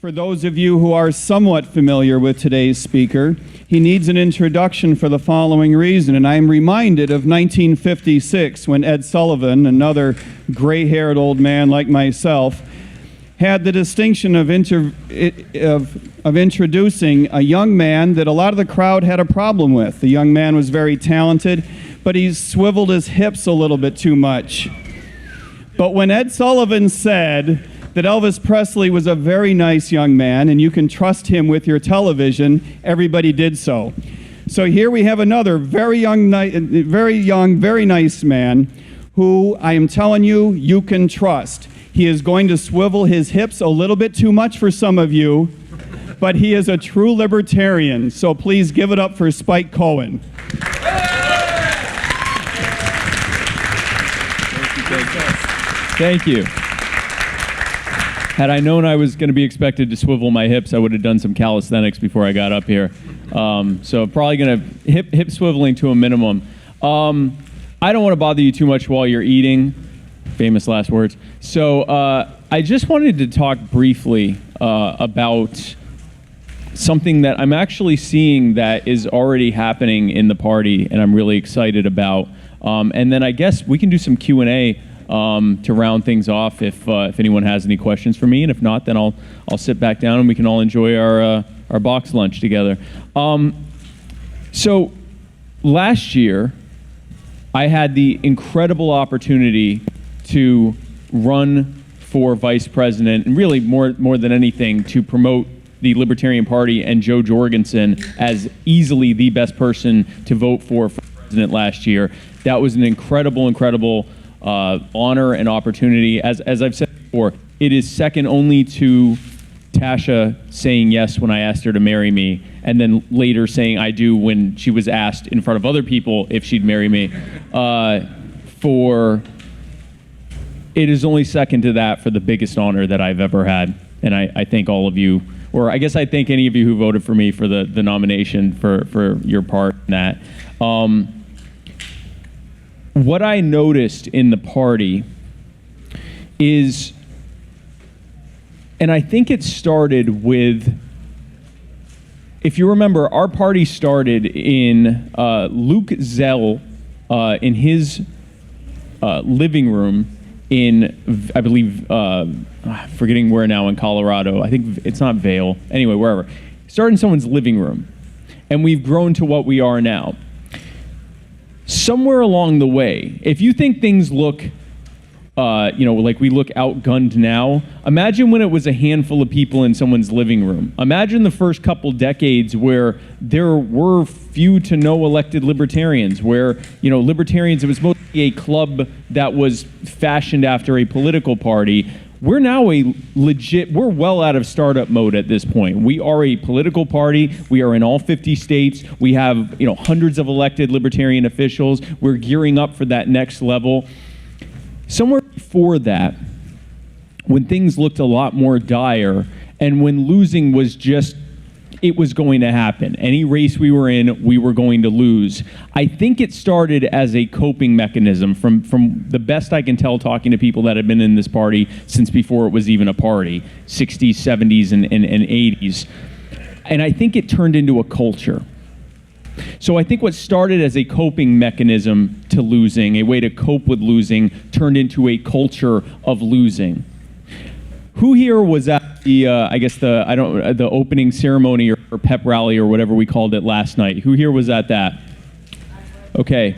For those of you who are somewhat familiar with today's speaker, he needs an introduction for the following reason, and I am reminded of 1956 when Ed Sullivan, another gray-haired old man like myself, had the distinction of introducing a young man that a lot of the crowd had a problem with. The young man was very talented, but he swiveled his hips a little bit too much. But when Ed Sullivan said that Elvis Presley was a very nice young man and you can trust him with your television, everybody did so. So here we have another very young, very nice man who I am telling you, you can trust. He is going to swivel his hips a little bit too much for some of you, but he is a true libertarian. So please give it up for Spike Cohen. Thank you. Had I known I was going to be expected to swivel my hips, I would have done some calisthenics before I got up here. So probably going to hip swiveling to a minimum. I don't want to bother you too much while you're eating. Famous last words. So I just wanted to talk briefly about something that I'm actually seeing that is already happening in the party, and I'm really excited about. And then I guess we can do some Q&A to round things off if anyone has any questions for me, and if not, then I'll sit back down and we can all enjoy our box lunch together. So last year, I had the incredible opportunity to run for vice president, and really more than anything, to promote the Libertarian Party and Joe Jorgensen as easily the best person to vote for president last year. That was an incredible honor and opportunity. As I've said before, it is second only to Tasha saying yes when I asked her to marry me, and then later saying I do when she was asked in front of other people if she'd marry me. It is only second to that for the biggest honor that I've ever had. And I thank all of you, or I guess I thank any of you who voted for me for the nomination for your part in that. What I noticed in the party is, and I think it started with, if you remember, our party started in Luke Zell in his living room in, I believe, forgetting where now in Colorado. I think it's not Vail. Anyway, wherever. Started in someone's living room. And we've grown to what we are now. Somewhere along the way, if you think things look, like we look outgunned now, imagine when it was a handful of people in someone's living room. Imagine the first couple decades where there were few to no elected libertarians, where, libertarians, it was mostly a club that was fashioned after a political party. We're now we're well out of startup mode at this point. We are a political party. We are in all 50 states. We have, hundreds of elected libertarian officials. We're gearing up for that next level. Somewhere before that, when things looked a lot more dire, and when losing was just, it was going to happen. Any race we were in, we were going to lose. I think it started as a coping mechanism from the best I can tell, talking to people that have been in this party since before it was even a party, 60s, 70s, and 80s. And I think it turned into a culture. So I think what started as a coping mechanism to losing, a way to cope with losing, turned into a culture of losing. Who here was at the opening ceremony or pep rally or whatever we called it last night? Who here was at that? Okay.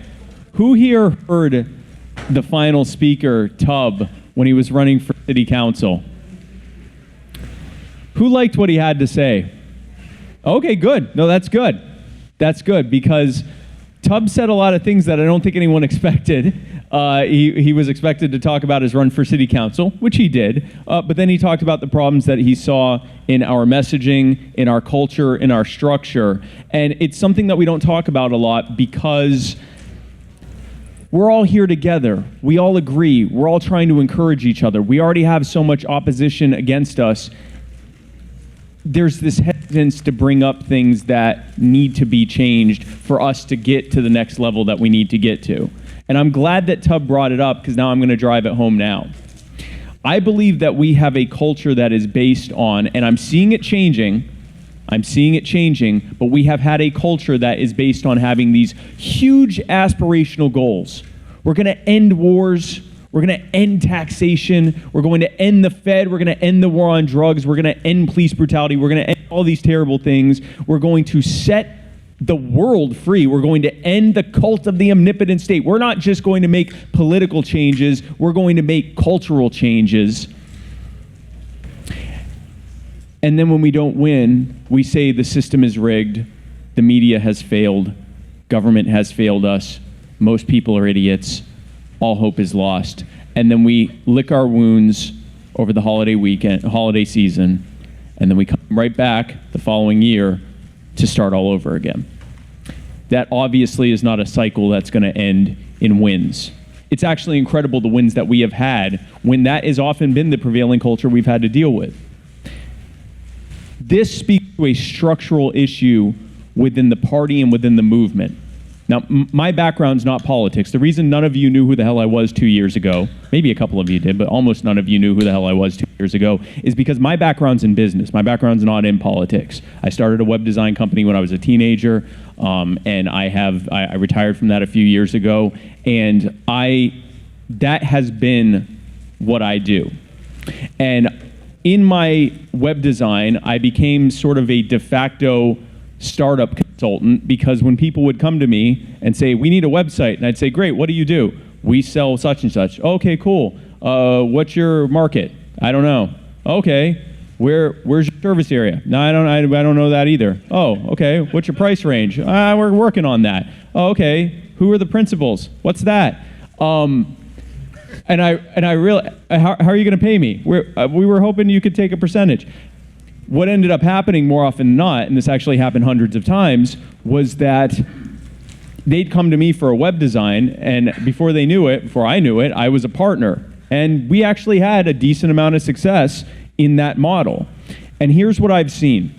Who here heard the final speaker, Tubb, when he was running for city council? Who liked what he had to say? Okay, good. No, that's good. That's good, because Tubb said a lot of things that I don't think anyone expected. He was expected to talk about his run for city council, which he did, but then he talked about the problems that he saw in our messaging, in our culture, in our structure. And it's something that we don't talk about a lot because we're all here together. We all agree. We're all trying to encourage each other. We already have so much opposition against us. There's this hesitance to bring up things that need to be changed for us to get to the next level that we need to get to. And I'm glad that Tubb brought it up, because now I'm going to drive it home now. I believe that we have a culture that is based on, and I'm seeing it changing, but we have had a culture that is based on having these huge aspirational goals. We're going to end wars. We're going to end taxation. We're going to end the Fed. We're going to end the war on drugs. We're going to end police brutality. We're going to end all these terrible things. We're going to set the world free. We're going to end the cult of the omnipotent state. We're not just going to make political changes. We're going to make cultural changes. And then when we don't win, we say the system is rigged, the media has failed, government has failed us, most people are idiots, all hope is lost. And then we lick our wounds over the holiday season, and then we come right back the following year to start all over again. That obviously is not a cycle that's going to end in wins. It's actually incredible the wins that we have had when that has often been the prevailing culture we've had to deal with. This speaks to a structural issue within the party and within the movement. Now, my background's not politics. The reason none of you knew who the hell I was 2 years ago, maybe a couple of you did, but almost none of you knew who the hell I was 2 years ago, is because my background's in business. My background's not in politics. I started a web design company when I was a teenager, and I retired from that a few years ago, and that has been what I do. And in my web design, I became sort of a de facto startup consultant, because when people would come to me and say, we need a website, and I'd say, great, what do you do? We sell such and such. Okay, cool. What's your market? I don't know. Okay, where's your service area? No, I don't know that either. Oh, okay, what's your price range? We're working on that. Oh, okay, who are the principals? What's that? And I really, how are you going to pay me? We were hoping you could take a percentage. What ended up happening more often than not, and this actually happened hundreds of times, was that they'd come to me for a web design, and before I knew it, I was a partner. And we actually had a decent amount of success in that model. And here's what I've seen.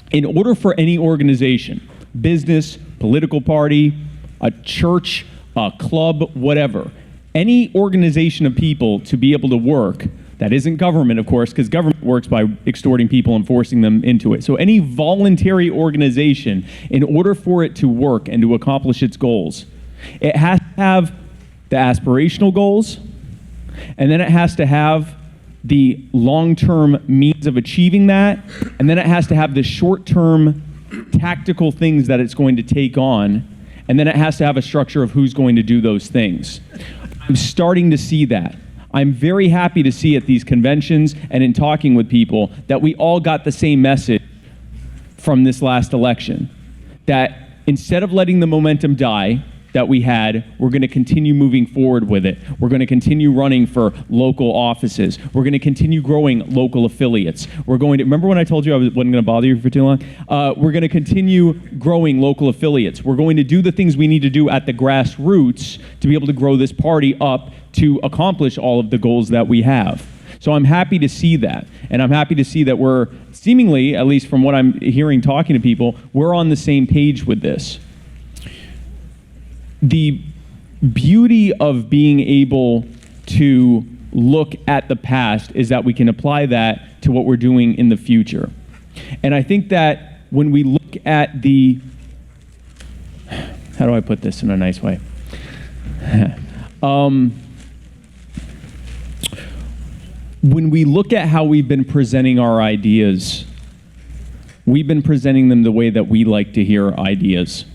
In order for any organization, business, political party, a church, a club, whatever, any organization of people to be able to work, that isn't government, of course, because government works by extorting people and forcing them into it. So any voluntary organization, in order for it to work and to accomplish its goals, it has to have the aspirational goals, and then it has to have the long-term means of achieving that, and then it has to have the short-term tactical things that it's going to take on, and then it has to have a structure of who's going to do those things. I'm starting to see that. I'm very happy to see at these conventions and in talking with people that we all got the same message from this last election, that instead of letting the momentum die that we had, we're going to continue moving forward with it. We're going to continue running for local offices. We're going to continue growing local affiliates. Remember when I told you I wasn't going to bother you for too long? We're going to continue growing local affiliates. We're going to do the things we need to do at the grassroots to be able to grow this party up to accomplish all of the goals that we have. So I'm happy to see that. And I'm happy to see that we're seemingly, at least from what I'm hearing talking to people, we're on the same page with this. The beauty of being able to look at the past is that we can apply that to what we're doing in the future. And I think that when we look at how do I put this in a nice way? When we look at how we've been presenting our ideas, we've been presenting them the way that we like to hear ideas.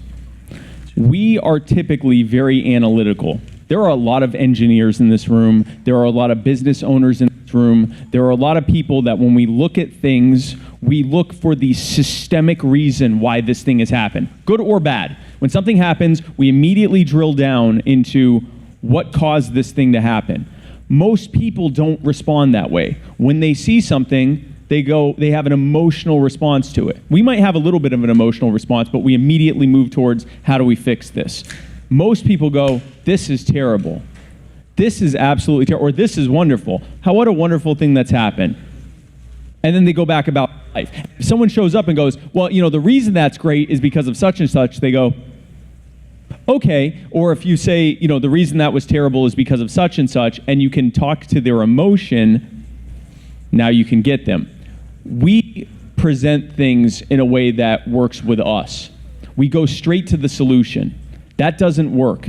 We are typically very analytical. There are a lot of engineers in this room. There are a lot of business owners in this room. There are a lot of people that when we look at things, we look for the systemic reason why this thing has happened, good or bad. When something happens, we immediately drill down into what caused this thing to happen. Most people don't respond that way. When they see something, they have an emotional response to it. We might have a little bit of an emotional response, but we immediately move towards how do we fix this? Most people go, this is terrible. This is absolutely terrible, or this is wonderful. What a wonderful thing that's happened. And then they go back about life. If someone shows up and goes, well, the reason that's great is because of such and such, they go, okay. Or if you say, the reason that was terrible is because of such and such, and you can talk to their emotion, now you can get them. We present things in a way that works with us. We go straight to the solution. That doesn't work.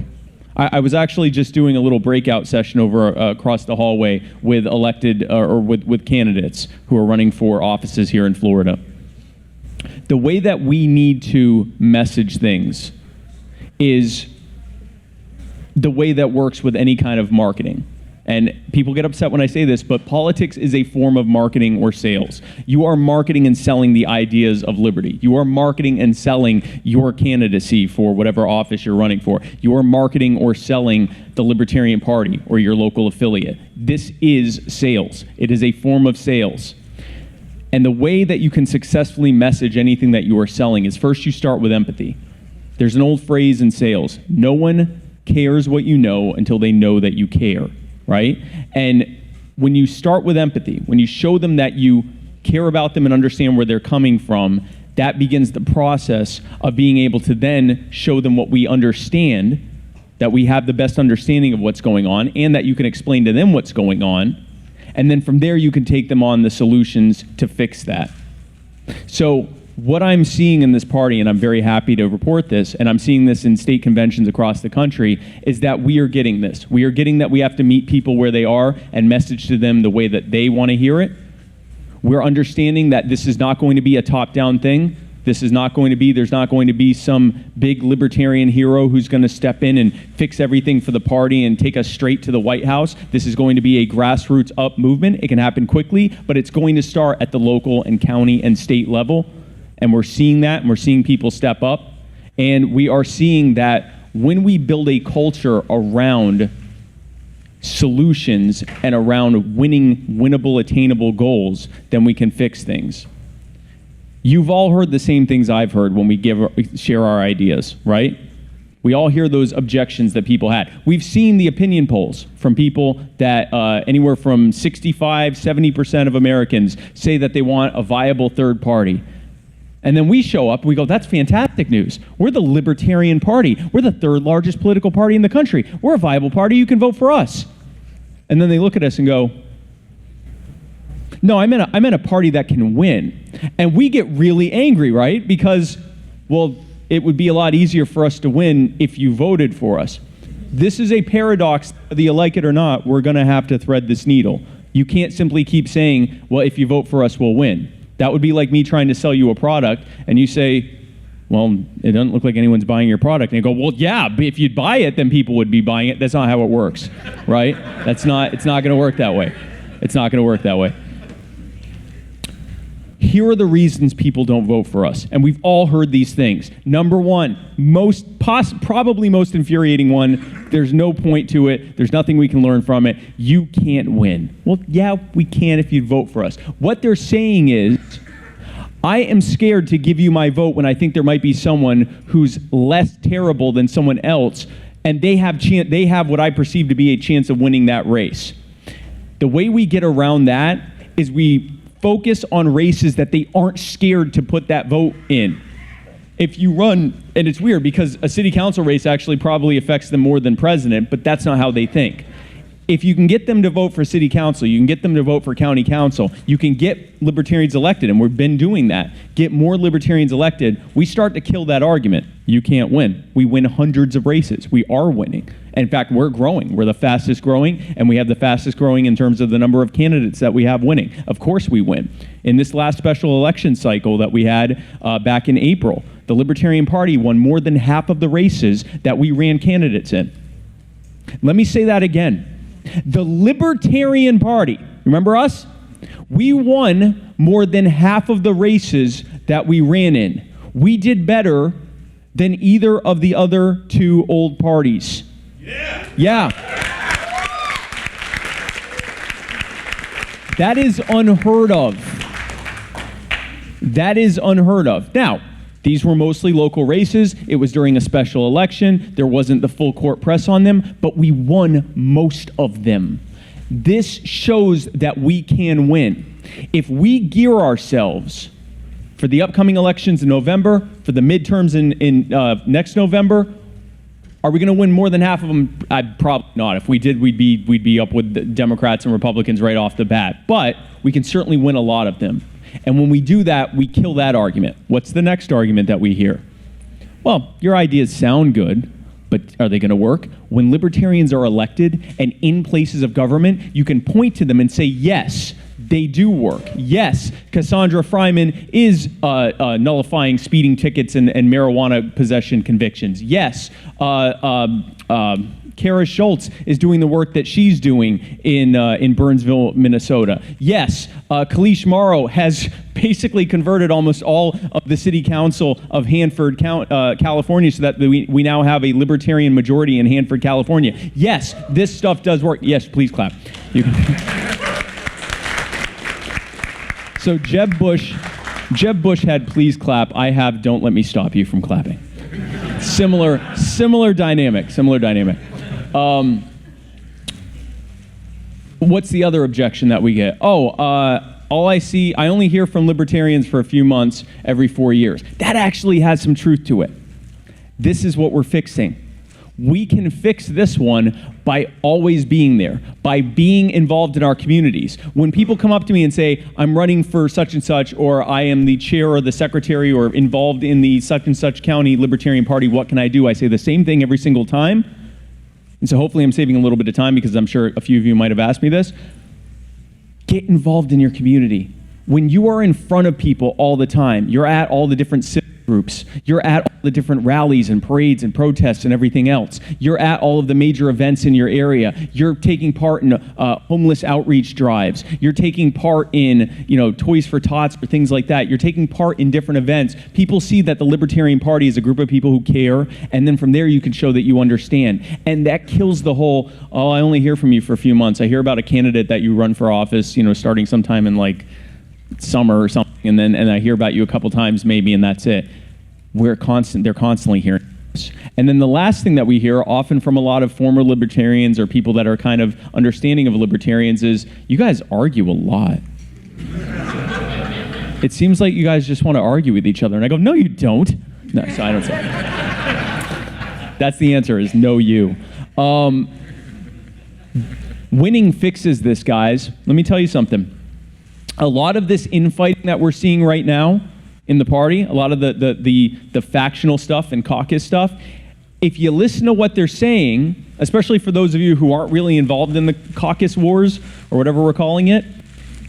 I was actually just doing a little breakout session over across the hallway with elected or with candidates who are running for offices here in Florida. The way that we need to message things is the way that works with any kind of marketing. And people get upset when I say this, but politics is a form of marketing or sales. You are marketing and selling the ideas of liberty. You are marketing and selling your candidacy for whatever office you're running for. You are marketing or selling the Libertarian Party or your local affiliate. This is sales. It is a form of sales. And the way that you can successfully message anything that you are selling is first you start with empathy. There's an old phrase in sales: no one cares what you know until they know that you care. Right? And when you start with empathy, when you show them that you care about them and understand where they're coming from, that begins the process of being able to then show them what we understand, that we have the best understanding of what's going on, and that you can explain to them what's going on. And then from there, you can take them on the solutions to fix that. So what I'm seeing in this party, and I'm very happy to report this, and I'm seeing this in state conventions across the country, is that we are getting this. We are getting that we have to meet people where they are and message to them the way that they want to hear it. We're understanding that this is not going to be a top-down thing. This is not going to be, there's not going to be some big libertarian hero who's going to step in and fix everything for the party and take us straight to the White House. This is going to be a grassroots up movement. It can happen quickly, but it's going to start at the local and county and state level. And we're seeing that, and we're seeing people step up. And we are seeing that when we build a culture around solutions and around winnable, attainable goals, then we can fix things. You've all heard the same things I've heard when we share our ideas, right? We all hear those objections that people had. We've seen the opinion polls from people that anywhere from 65, 70% of Americans say that they want a viable third party. And then we show up and we go, that's fantastic news. We're the Libertarian Party. We're the third largest political party in the country. We're a viable party. You can vote for us. And then they look at us and go, no, I'm in a party that can win. And we get really angry, right? Because, well, it would be a lot easier for us to win if you voted for us. This is a paradox. Whether you like it or not, we're going to have to thread this needle. You can't simply keep saying, well, if you vote for us, we'll win. That would be like me trying to sell you a product, and you say, well, it doesn't look like anyone's buying your product. And you go, well, yeah, but if you'd buy it, then people would be buying it. That's not how it works, right? It's not going to work that way. It's not going to work that way. Here are the reasons people don't vote for us. And we've all heard these things. Number one, probably most infuriating one, there's no point to it. There's nothing we can learn from it. You can't win. Well, yeah, we can if you vote for us. What they're saying is, I am scared to give you my vote when I think there might be someone who's less terrible than someone else, and they have what I perceive to be a chance of winning that race. The way we get around that is we focus on races that they aren't scared to put that vote in. If you run, and it's weird because a city council race actually probably affects them more than president, but that's not how they think. If you can get them to vote for city council, you can get them to vote for county council, you can get libertarians elected, and we've been doing that. Get more libertarians elected, we start to kill that argument. You can't win. We win hundreds of races. We are winning. In fact, we're growing. We're the fastest growing, and we have the fastest growing in terms of the number of candidates that we have winning. Of course we win. In this last special election cycle that we had back in April, the Libertarian Party won more than half of the races that we ran candidates in. Let me say that again. The Libertarian Party, remember us? We won more than half of the races that we ran in. We did better than either of the other two old parties. Yeah. That is unheard of. That is unheard of. Now, these were mostly local races. It was during a special election. There wasn't the full court press on them, but we won most of them. This shows that we can win. If we gear ourselves for the upcoming elections in November, for the midterms in next November, Are we going to win more than half of them? Probably not. If we did, we'd be up with the Democrats and Republicans right off the bat. But we can certainly win a lot of them. And when we do that, we kill that argument. What's the next argument that we hear? Well, your ideas sound good, but are they going to work? When libertarians are elected and in places of government, you can point to them and say, yes, they do work. Yes, Cassandra Fryman is nullifying speeding tickets and marijuana possession convictions. Yes, Kara Schultz is doing the work that she's doing in Burnsville, Minnesota. Yes, Kalish Morrow has basically converted almost all of the city council of Hanford, California, so that we now have a libertarian majority in Hanford, California. Yes, this stuff does work. Yes, please clap. You can. So Jeb Bush had please clap. I have don't let me stop you from clapping. Similar dynamic. What's the other objection that we get? I only hear from libertarians for a few months every 4 years. That actually has some truth to it. This is what we're fixing. We can fix this one by always being there, by being involved in our communities. When people come up to me and say, I'm running for such and such, or I am the chair or the secretary or involved in the such and such county Libertarian Party, what can I do? I say the same thing every single time. And so hopefully I'm saving a little bit of time because I'm sure a few of you might have asked me this. Get involved in your community. When you are in front of people all the time, you're at all the different civic groups, you're at all the different rallies and parades and protests and everything else, you're at all of the major events in your area, you're taking part in homeless outreach drives, you're taking part in Toys for Tots or things like that, you're taking part in different events. People see that the Libertarian Party is a group of people who care, and then from there you can show that you understand. And that kills the whole, I only hear from you for a few months. I hear about a candidate that you run for office, starting sometime in like summer or something, and I hear about you a couple times maybe, and that's it. They're constantly hearing this. And then the last thing that we hear often from a lot of former libertarians or people that are kind of understanding of libertarians is, you guys argue a lot. It seems like you guys just want to argue with each other. And I go, no, you don't. No, so I don't say that. That's the answer, is no, you. Winning fixes this, guys. Let me tell you something. A lot of this infighting that we're seeing right now in the party, a lot of the factional stuff and caucus stuff, if you listen to what they're saying, especially for those of you who aren't really involved in the caucus wars or whatever we're calling it,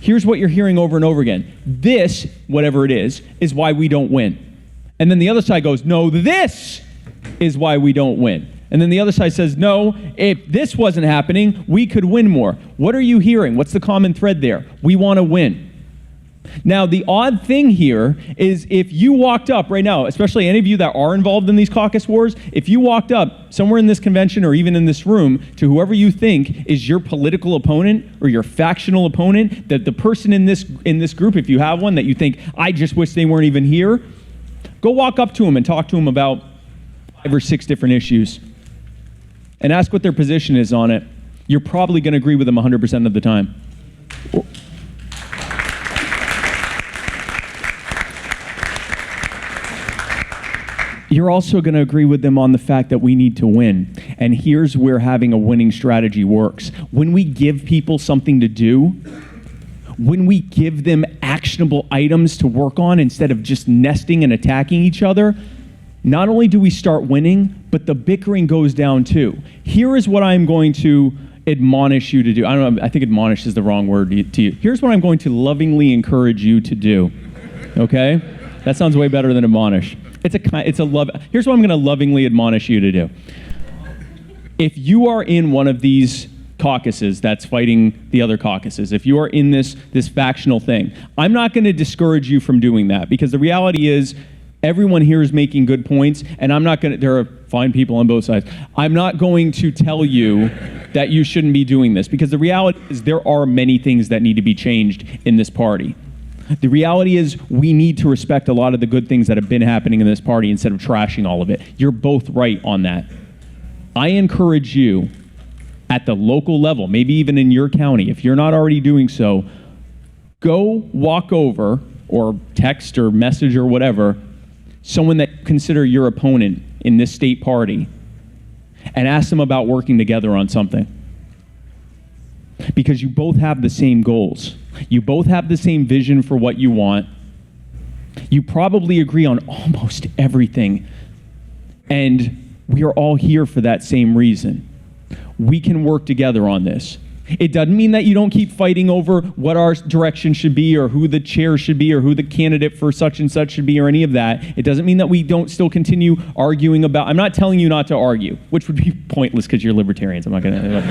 here's what you're hearing over and over again. This, whatever it is why we don't win. And then the other side goes, no, this is why we don't win. And then the other side says, no, if this wasn't happening, we could win more. What are you hearing? What's the common thread there? We want to win. Now, the odd thing here is if you walked up right now, especially any of you that are involved in these caucus wars, if you walked up somewhere in this convention or even in this room to whoever you think is your political opponent or your factional opponent, that the person in this group, if you have one that you think, I just wish they weren't even here, go walk up to them and talk to them about 5 or 6 different issues and ask what their position is on it. You're probably going to agree with them 100% of the time. You're also going to agree with them on the fact that we need to win. And here's where having a winning strategy works. When we give people something to do, when we give them actionable items to work on instead of just nesting and attacking each other, not only do we start winning, but the bickering goes down too. Here is what I'm going to admonish you to do. I don't know, I think admonish is the wrong word to you. Here's what I'm going to lovingly encourage you to do. Okay? That sounds way better than admonish. It's a love. Here's what I'm going to lovingly admonish you to do. If you are in one of these caucuses that's fighting the other caucuses, if you are in this factional thing, I'm not going to discourage you from doing that, because the reality is everyone here is making good points, and there are fine people on both sides. I'm not going to tell you that you shouldn't be doing this, because the reality is there are many things that need to be changed in this party. The reality is we need to respect a lot of the good things that have been happening in this party instead of trashing all of it. You're both right on that. I encourage you at the local level, maybe even in your county, if you're not already doing so, go walk over or text or message or whatever someone that you consider your opponent in this state party and ask them about working together on something. Because you both have the same goals. You both have the same vision for what you want. You probably agree on almost everything. And we are all here for that same reason. We can work together on this. It doesn't mean that you don't keep fighting over what our direction should be or who the chair should be or who the candidate for such and such should be or any of that. It doesn't mean that we don't still continue arguing about, I'm not telling you not to argue, which would be pointless because you're libertarians. I'm not going to.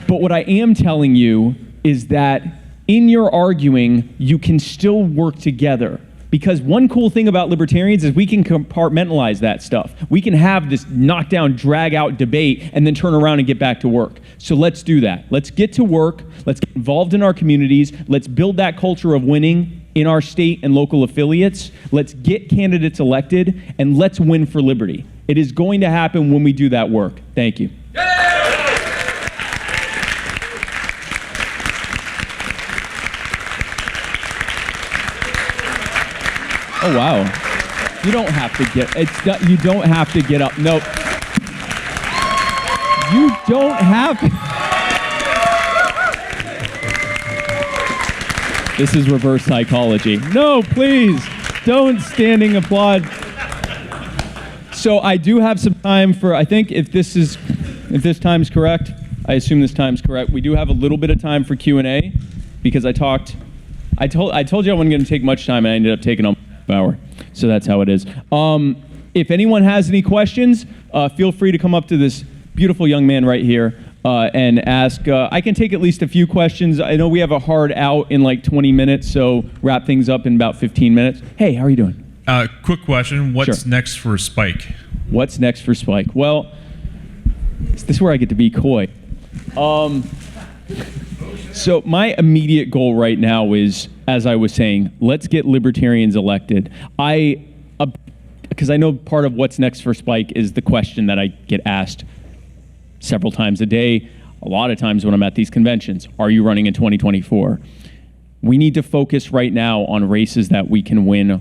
But what I am telling you is that in your arguing, you can still work together. Because one cool thing about libertarians is we can compartmentalize that stuff. We can have this knockdown, drag-out debate and then turn around and get back to work. So let's do that. Let's get to work. Let's get involved in our communities. Let's build that culture of winning in our state and local affiliates. Let's get candidates elected, and let's win for liberty. It is going to happen when we do that work. Thank you. Oh, wow. You don't have to you don't have to get up. Nope. You don't have to. This is reverse psychology. No, please, don't standing applaud. So I do have some time for, I think if this time's correct, I assume this time's correct, we do have a little bit of time for Q&A because I told you I wasn't going to take much time and I ended up taking almost an hour. So that's how it is. If anyone has any questions, feel free to come up to this beautiful young man right here and ask. I can take at least a few questions. I know we have a hard out in like 20 minutes, so wrap things up in about 15 minutes. Hey, how are you doing? Quick question. What's Sure. next for Spike? What's next for Spike? Well, this is where I get to be coy. So my immediate goal right now is, as I was saying, let's get libertarians elected. Because I know part of what's next for Spike is the question that I get asked several times a day, a lot of times when I'm at these conventions. Are you running in 2024? We need to focus right now on races that we can win,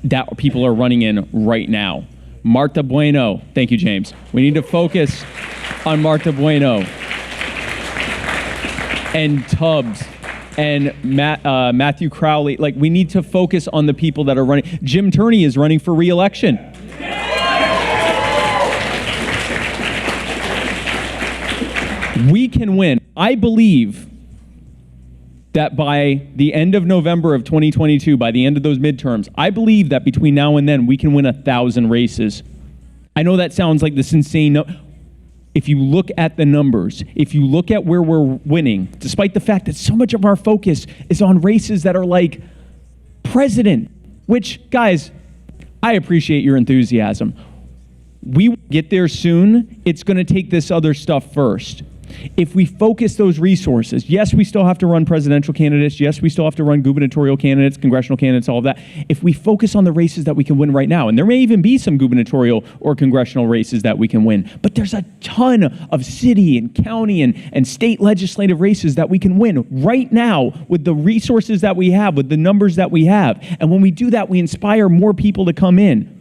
that people are running in right now. Marta Bueno. Thank you, James. We need to focus on Marta Bueno and Tubbs and Matthew Crowley. Like, we need to focus on the people that are running. Jim Turney is running for re-election. We can win. I believe that by the end of November of 2022, by the end of those midterms, I believe that between now and then, we can win 1,000 races. I know that sounds like this insane. If you look at the numbers, if you look at where we're winning, despite the fact that so much of our focus is on races that are like president, which, guys, I appreciate your enthusiasm. We will get there soon. It's going to take this other stuff first. If we focus those resources, yes, we still have to run presidential candidates. Yes, we still have to run gubernatorial candidates, congressional candidates, all of that. If we focus on the races that we can win right now, and there may even be some gubernatorial or congressional races that we can win, but there's a ton of city and county and state legislative races that we can win right now with the resources that we have, with the numbers that we have. And when we do that, we inspire more people to come in.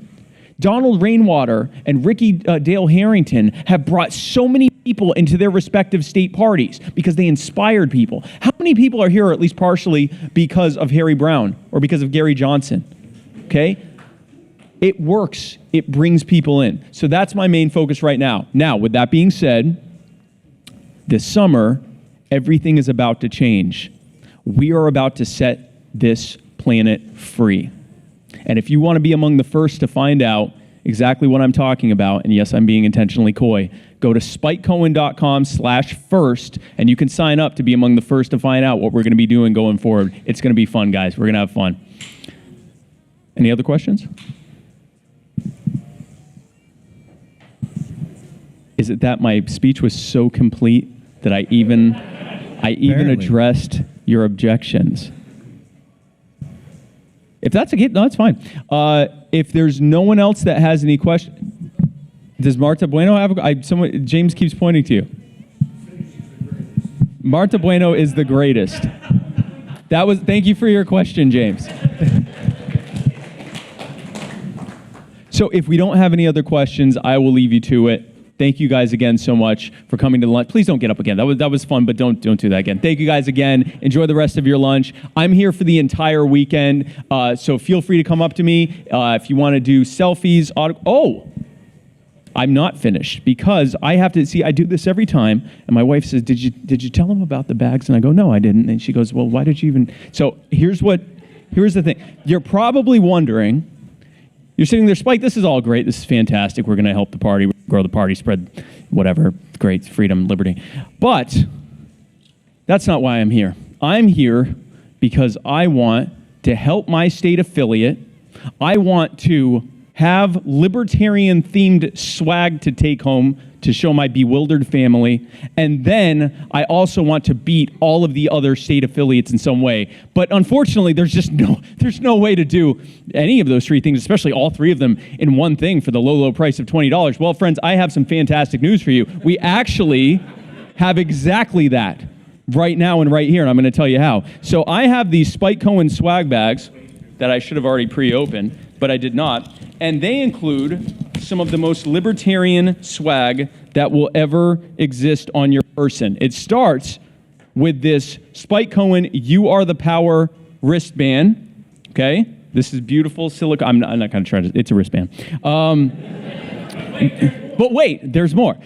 Donald Rainwater and Ricky Dale Harrington have brought so many people into their respective state parties because they inspired people. How many people are here, at least partially, because of Harry Brown or because of Gary Johnson? Okay? It works. It brings people in. So that's my main focus right now. Now, with that being said, this summer, everything is about to change. We are about to set this planet free. And if you want to be among the first to find out exactly what I'm talking about, and yes, I'm being intentionally coy, go to spikecohen.com/first, and you can sign up to be among the first to find out what we're going to be doing going forward. It's going to be fun, guys. We're going to have fun. Any other questions? Is it that my speech was so complete that I even addressed your objections? If that's a kid, no, that's fine. If there's no one else that has any questions, does Marta Bueno have James keeps pointing to you. Marta Bueno is the greatest. Thank you for your question, James. So if we don't have any other questions, I will leave you to it. Thank you guys again so much for coming to the lunch. Please don't get up again. That was fun, but don't do that again. Thank you guys again. Enjoy the rest of your lunch. I'm here for the entire weekend, so feel free to come up to me if you want to do selfies. I'm not finished because I have to see. I do this every time, and my wife says, "Did you tell him about the bags?" And I go, "No, I didn't." And she goes, "Well, why did you even?" So here's the thing. You're probably wondering. You're sitting there, Spike, this is all great. This is fantastic. We're going to help the party, grow the party, spread whatever. Great, freedom, liberty. But that's not why I'm here. I'm here because I want to help my state affiliate. I want to have libertarian-themed swag to take home to show my bewildered family. And then I also want to beat all of the other state affiliates in some way. But unfortunately, there's no way to do any of those three things, especially all three of them in one thing for the low price of $20. Well, friends, I have some fantastic news for you. We actually have exactly that right now and right here, and I'm going to tell you how. So I have these Spike Cohen swag bags that I should have already pre-opened, but I did not. And they include some of the most libertarian swag that will ever exist on your person. It starts with this Spike Cohen You Are the Power wristband. Okay? This is beautiful silicone. I'm not going to try to, it's a wristband. But wait, there's more.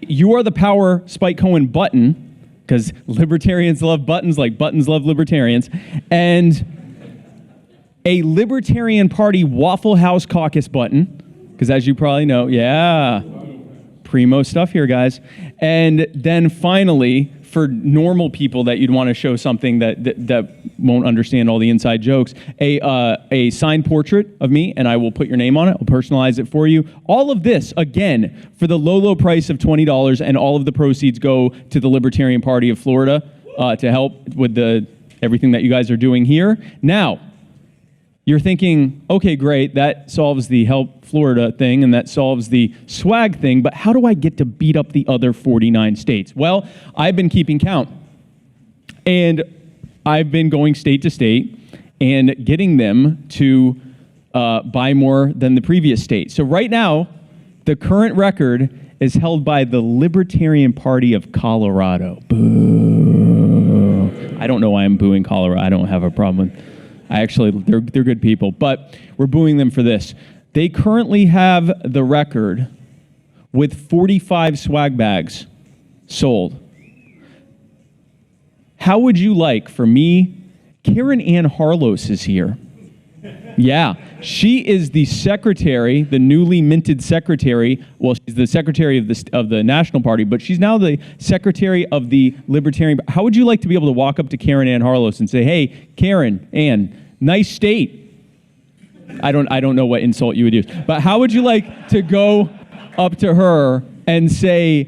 You Are the Power Spike Cohen button, because libertarians love buttons like buttons love libertarians. And a Libertarian Party Waffle House caucus button, because as you probably know, yeah, primo stuff here, guys. And then finally, for normal people that you'd want to show something that won't understand all the inside jokes, a signed portrait of me, and I will put your name on it. I'll personalize it for you. All of this, again, for the low price of $20, and all of the proceeds go to the Libertarian Party of Florida to help with everything that you guys are doing here. Now, you're thinking, okay, great, that solves the Help Florida thing and that solves the swag thing, but how do I get to beat up the other 49 states? Well, I've been keeping count, and I've been going state to state and getting them to buy more than the previous state. So right now, the current record is held by the Libertarian Party of Colorado. Boo. I don't know why I'm booing Colorado. I don't have a problem with they're good people, but we're booing them for this. They currently have the record with 45 swag bags sold. How would you like for me? Karen Ann Harlos is here. Yeah, she is the secretary, the newly minted secretary. Well, she's the secretary of the National Party, but she's now the secretary of the Libertarian. How would you like to be able to walk up to Karen Ann Harlos and say, "Hey, Karen Ann, nice state"? I don't know what insult you would use, but how would you like to go up to her and say,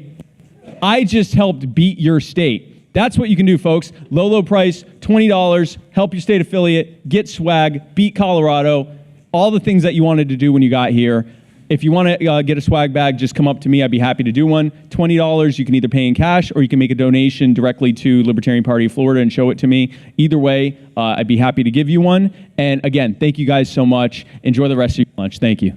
"I just helped beat your state"? That's what you can do, folks. Low price, $20, help your state affiliate, get swag, beat Colorado, all the things that you wanted to do when you got here. If you want to get a swag bag, just come up to me. I'd be happy to do one. $20, you can either pay in cash or you can make a donation directly to Libertarian Party of Florida and show it to me. Either way, I'd be happy to give you one. And again, thank you guys so much. Enjoy the rest of your lunch. Thank you.